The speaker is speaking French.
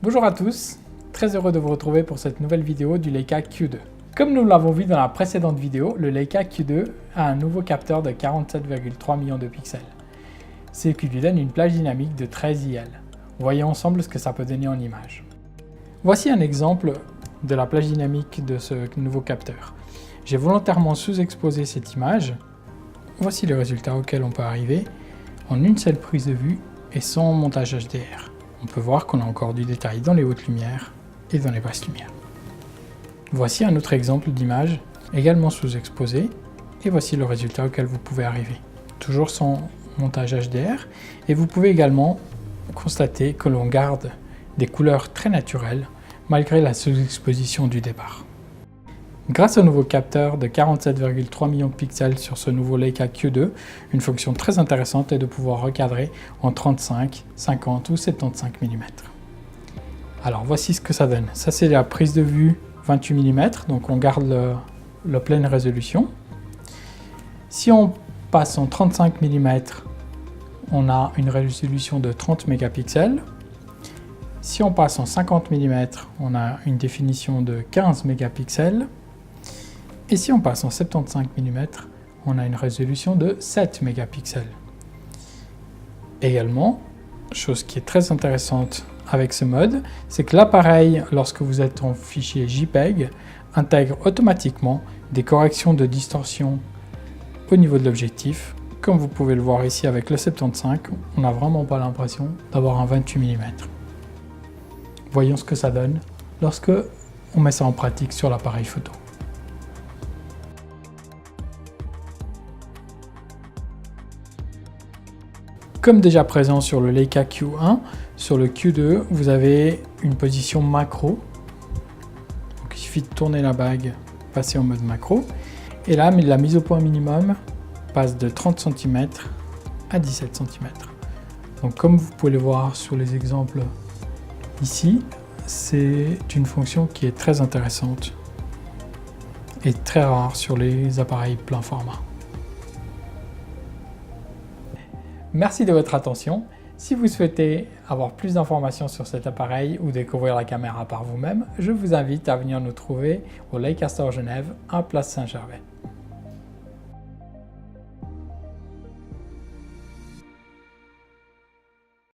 Bonjour à tous, très heureux de vous retrouver pour cette nouvelle vidéo du Leica Q2. Comme nous l'avons vu dans la précédente vidéo, le Leica Q2 a un nouveau capteur de 47,3 millions de pixels, ce qui lui donne une plage dynamique de 13 IL. Voyons ensemble ce que ça peut donner en image. Voici un exemple de la plage dynamique de ce nouveau capteur. J'ai volontairement sous-exposé cette image. Voici le résultat auquel on peut arriver en une seule prise de vue et sans montage HDR. On peut voir qu'on a encore du détail dans les hautes lumières et dans les basses lumières. Voici un autre exemple d'image également sous-exposée et voici le résultat auquel vous pouvez arriver. Toujours sans montage HDR, et vous pouvez également constater que l'on garde des couleurs très naturelles malgré la sous-exposition du départ. Grâce au nouveau capteur de 47,3 millions de pixels sur ce nouveau Leica Q2, une fonction très intéressante est de pouvoir recadrer en 35, 50 ou 75 mm. Alors voici ce que ça donne. Ça c'est la prise de vue 28 mm, donc on garde la pleine résolution. Si on passe en 35 mm, on a une résolution de 30 mégapixels. Si on passe en 50 mm, on a une définition de 15 mégapixels. Et si on passe en 75 mm, on a une résolution de 7 mégapixels. Également, chose qui est très intéressante avec ce mode, c'est que l'appareil, lorsque vous êtes en fichier JPEG, intègre automatiquement des corrections de distorsion au niveau de l'objectif. Comme vous pouvez le voir ici avec le 75, on n'a vraiment pas l'impression d'avoir un 28 mm. Voyons ce que ça donne lorsque on met ça en pratique sur l'appareil photo. Comme déjà présent sur le Leica Q1, sur le Q2, vous avez une position macro. Donc, il suffit de tourner la bague, passer en mode macro. Et là, la mise au point minimum passe de 30 cm à 17 cm. Donc, comme vous pouvez le voir sur les exemples ici, c'est une fonction qui est très intéressante et très rare sur les appareils plein format. Merci de votre attention. Si vous souhaitez avoir plus d'informations sur cet appareil ou découvrir la caméra par vous-même, je vous invite à venir nous trouver au Leica Store Genève, à Place Saint-Gervais.